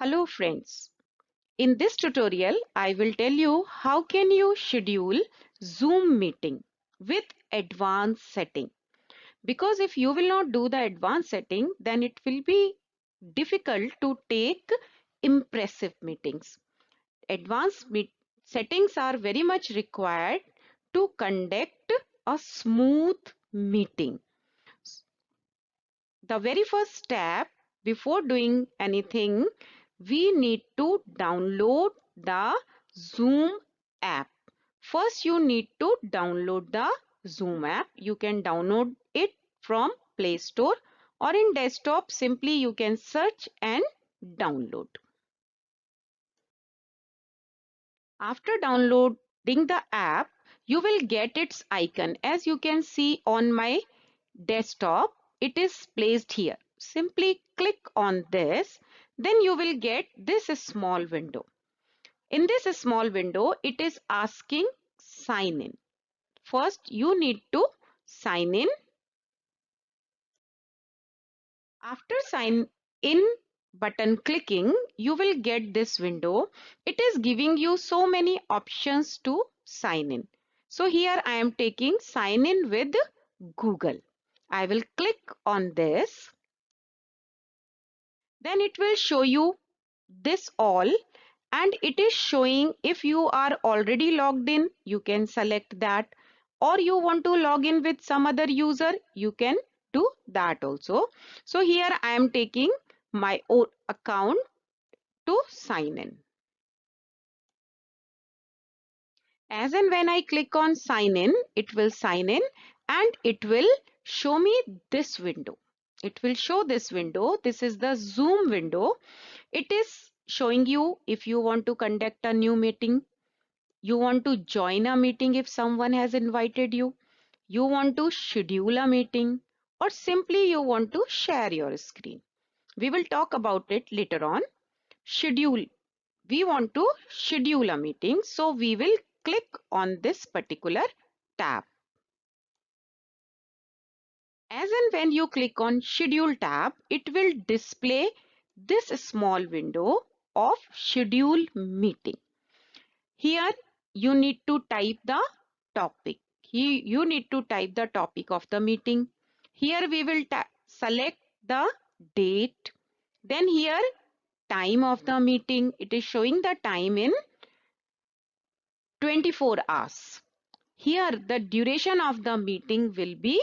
Hello friends. In this tutorial, I will tell you how can you schedule Zoom meeting with advanced setting. Because if you will not do the advanced setting, then it will be difficult to take impressive meetings. Advanced settings are very much required to conduct a smooth meeting. The very first step before doing anything, we need to download the Zoom app. First, you need to download the Zoom app. You can download it from Play Store or in desktop, simply you can search and download. After downloading the app, you will get its icon. As you can see on my desktop, it is placed here. Simply click on this, then you will get this small window. In this small window, it is asking sign in. First, you need to sign in. After sign in button clicking, you will get this window. It is giving you so many options to sign in. So here I am taking sign in with Google. I will click on this. Then it will show you this all, and it is showing if you are already logged in, you can select that, or you want to log in with some other user, you can do that also. So here I am taking my own account to sign in. As and when I click on sign in, it will sign in and it will show me this window. It will show this window. This is the Zoom window. It is showing you if you want to conduct a new meeting, you want to join a meeting if someone has invited you, you want to schedule a meeting, or simply you want to share your screen. We will talk about it later on. Schedule. We want to schedule a meeting, so we will click on this particular tab. As and when you click on schedule tab, it will display this small window of schedule meeting. Here you need to type the topic. You need to type the topic of the meeting. Here we will select the date. Then here time of the meeting. It is showing the time in 24 hours. Here the duration of the meeting will be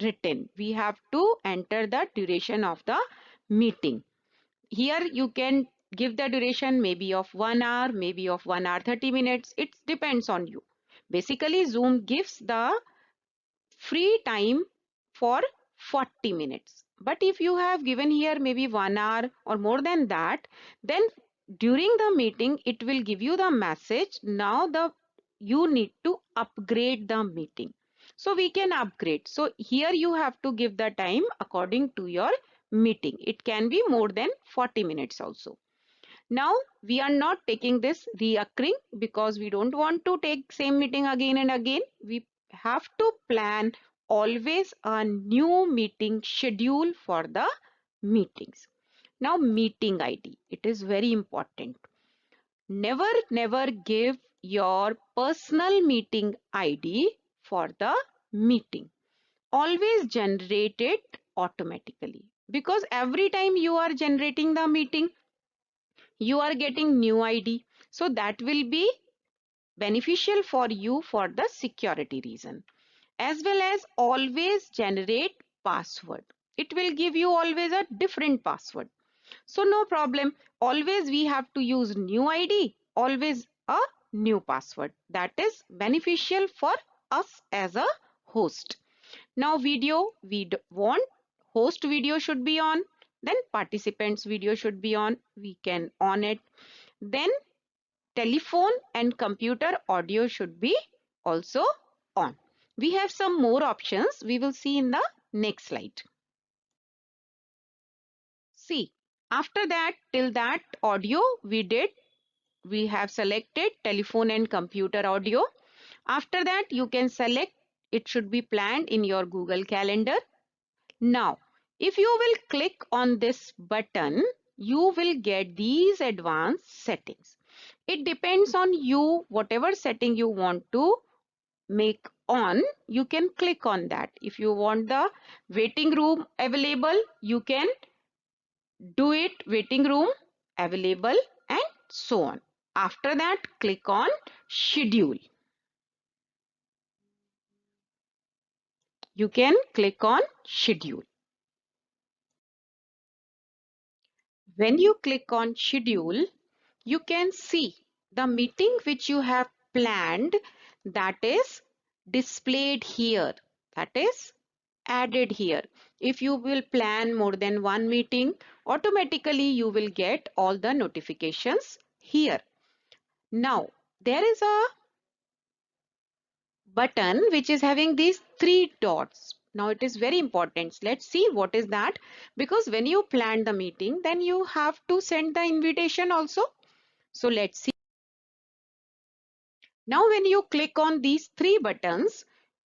written. We have to enter the duration of the meeting. Here you can give the duration maybe of 1 hour, maybe of 1 hour 30 minutes. It depends on you. Basically, Zoom gives the free time for 40 minutes. But if you have given here maybe 1 hour or more than that, then during the meeting, it will give you the message. Now you need to upgrade the meeting. So we can upgrade. So here you have to give the time according to your meeting. It can be more than 40 minutes also. Now we are not taking this reoccurring because we don't want to take same meeting again and again. We have to plan always a new meeting schedule for the meetings. Now meeting ID, it is very important. Never give your personal meeting ID for the meeting. Always generate it automatically, because every time you are generating the meeting, you are getting new ID. So that will be beneficial for you for the security reason. As well as always generate password. It will give you always a different password. So no problem. Always we have to use new ID, always a new password. That is beneficial for us as a host. Now video, we want host video should be on, then participants video should be on. We can on it. Then telephone and computer audio should be also on. We have some more options. We will see in the next slide. See, after that, till that audio we have selected telephone and computer audio. After that, you can select it should be planned in your Google Calendar. Now, if you will click on this button, you will get these advanced settings. It depends on you, whatever setting you want to make on, you can click on that. If you want the waiting room available, you can do it waiting room available and so on. After that, click on schedule. You can click on schedule. When you click on schedule, you can see the meeting which you have planned, that is displayed here, that is added here. If you will plan more than one meeting, automatically you will get all the notifications here. Now, there is a button which is having these three dots. Now it is very important. Let's see what is that, because when you plan the meeting, then you have to send the invitation also. So let's see. Now when you click on these three buttons,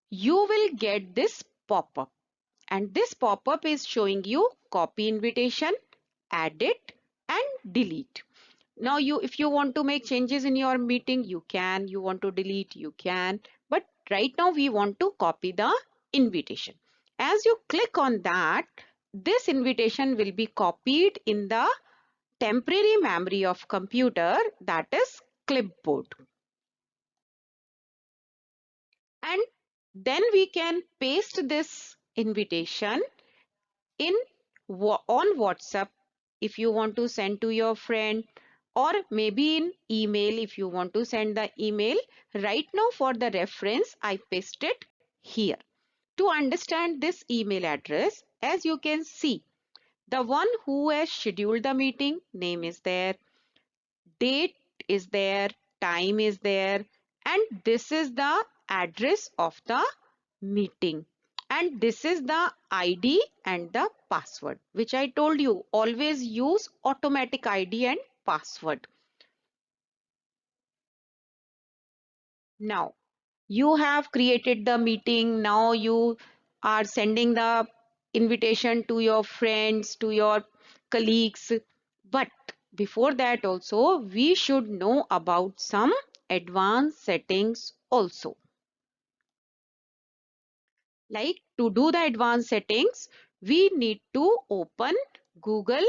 you will get this pop-up, and this pop-up is showing you copy invitation, edit and delete. Now if you want to make changes in your meeting, you can. You want to delete, you can. But right now we want to copy the invitation. As you click on that, this invitation will be copied in the temporary memory of computer, that is clipboard. And then we can paste this invitation in on WhatsApp if you want to send to your friend, or maybe in email if you want to send the email. Right now for the reference, I paste it here. To understand this email address, as you can see, the one who has scheduled the meeting, name is there, date is there, time is there, and this is the address of the meeting, and this is the ID and the password, which I told you, always use automatic ID and password. Now you have created the meeting. Now you are sending the invitation to your friends, to your colleagues. But before that also, we should know about some advanced settings also. Like, to do the advanced settings, we need to open Google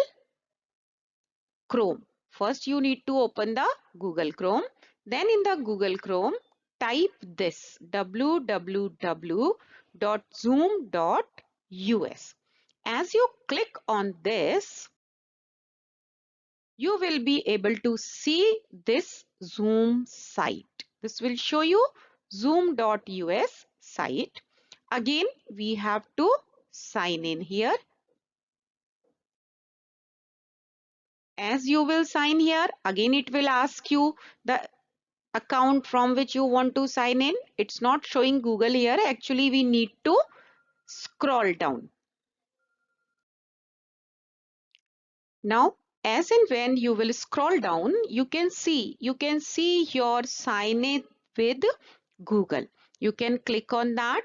Chrome. First, you need to open the Google Chrome. Then in the Google Chrome, type this www.zoom.us. As you click on this, you will be able to see this Zoom site. This will show you zoom.us site. Again, we have to sign in here. As you will sign here, again it will ask you the account from which you want to sign in. It's not showing Google here. Actually, we need to scroll down. Now, as and when you will scroll down, you can see your sign in with Google. You can click on that,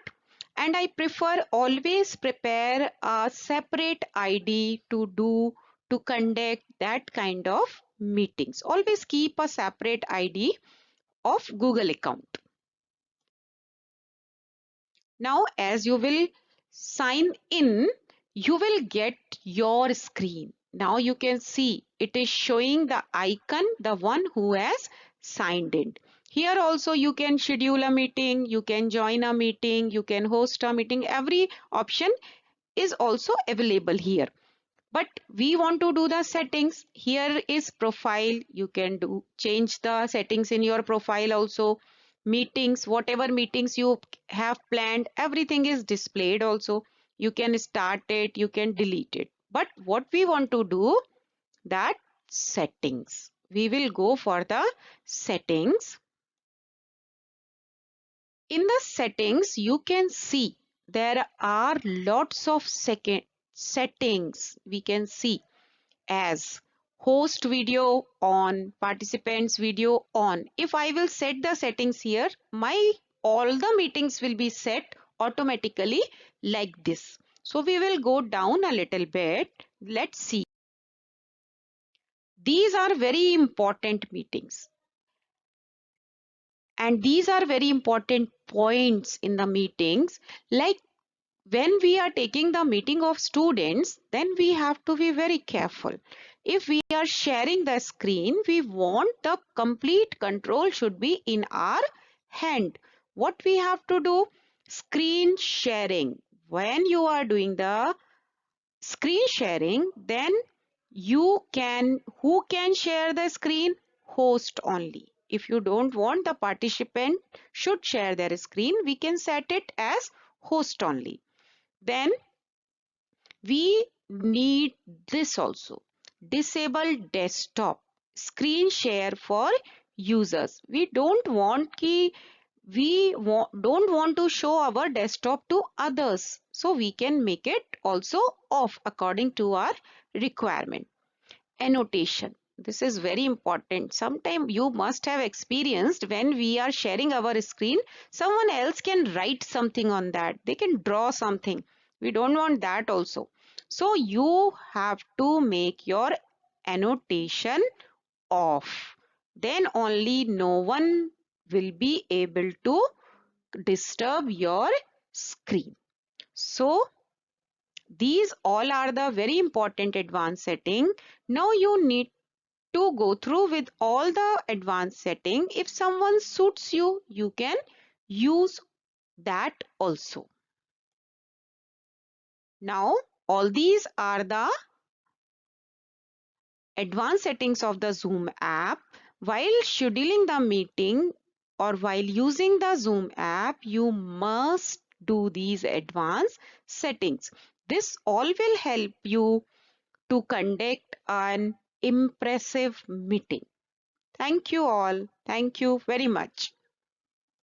and I prefer always prepare a separate ID to conduct that kind of meetings. Always keep a separate ID of Google account. Now, as you will sign in, you will get your screen. Now you can see it is showing the icon, the one who has signed in. Here also you can schedule a meeting, you can join a meeting, you can host a meeting. Every option is also available here. But we want to do the settings. Here is profile. You can change the settings in your profile also. Meetings, whatever meetings you have planned, everything is displayed also. You can start it, you can delete it. But what we want to do, that settings. We will go for the settings. In the settings, you can see there are lots of settings. We can see as host video on, participants video on. If I will set the settings here, my all the meetings will be set automatically like this. So we will go down a little bit. Let's see. These are very important meetings. And these are very important points in the meetings. Like when we are taking the meeting of students, then we have to be very careful. If we are sharing the screen, we want the complete control should be in our hand. What we have to do? Screen sharing. When you are doing the screen sharing, then who can share the screen? Host only. If you don't want the participant should share their screen, we can set it as host only. Then we need this also. Disable desktop screen share for users. We don't want don't want to show our desktop to others, so we can make it also off according to our requirement. Annotation, this is very important. Sometime you must have experienced when we are sharing our screen, someone else can write something on that, they can draw something. We don't want that also. So you have to make your annotation off, then only no one will be able to disturb your screen. So these all are the very important advanced setting. Now you need to go through with all the advanced setting. If someone suits you, you can use that also. Now all these are the advanced settings of the Zoom app. While scheduling the meeting or while using the Zoom app, you must do these advanced settings. This all will help you to conduct an impressive meeting. Thank you all. Thank you very much.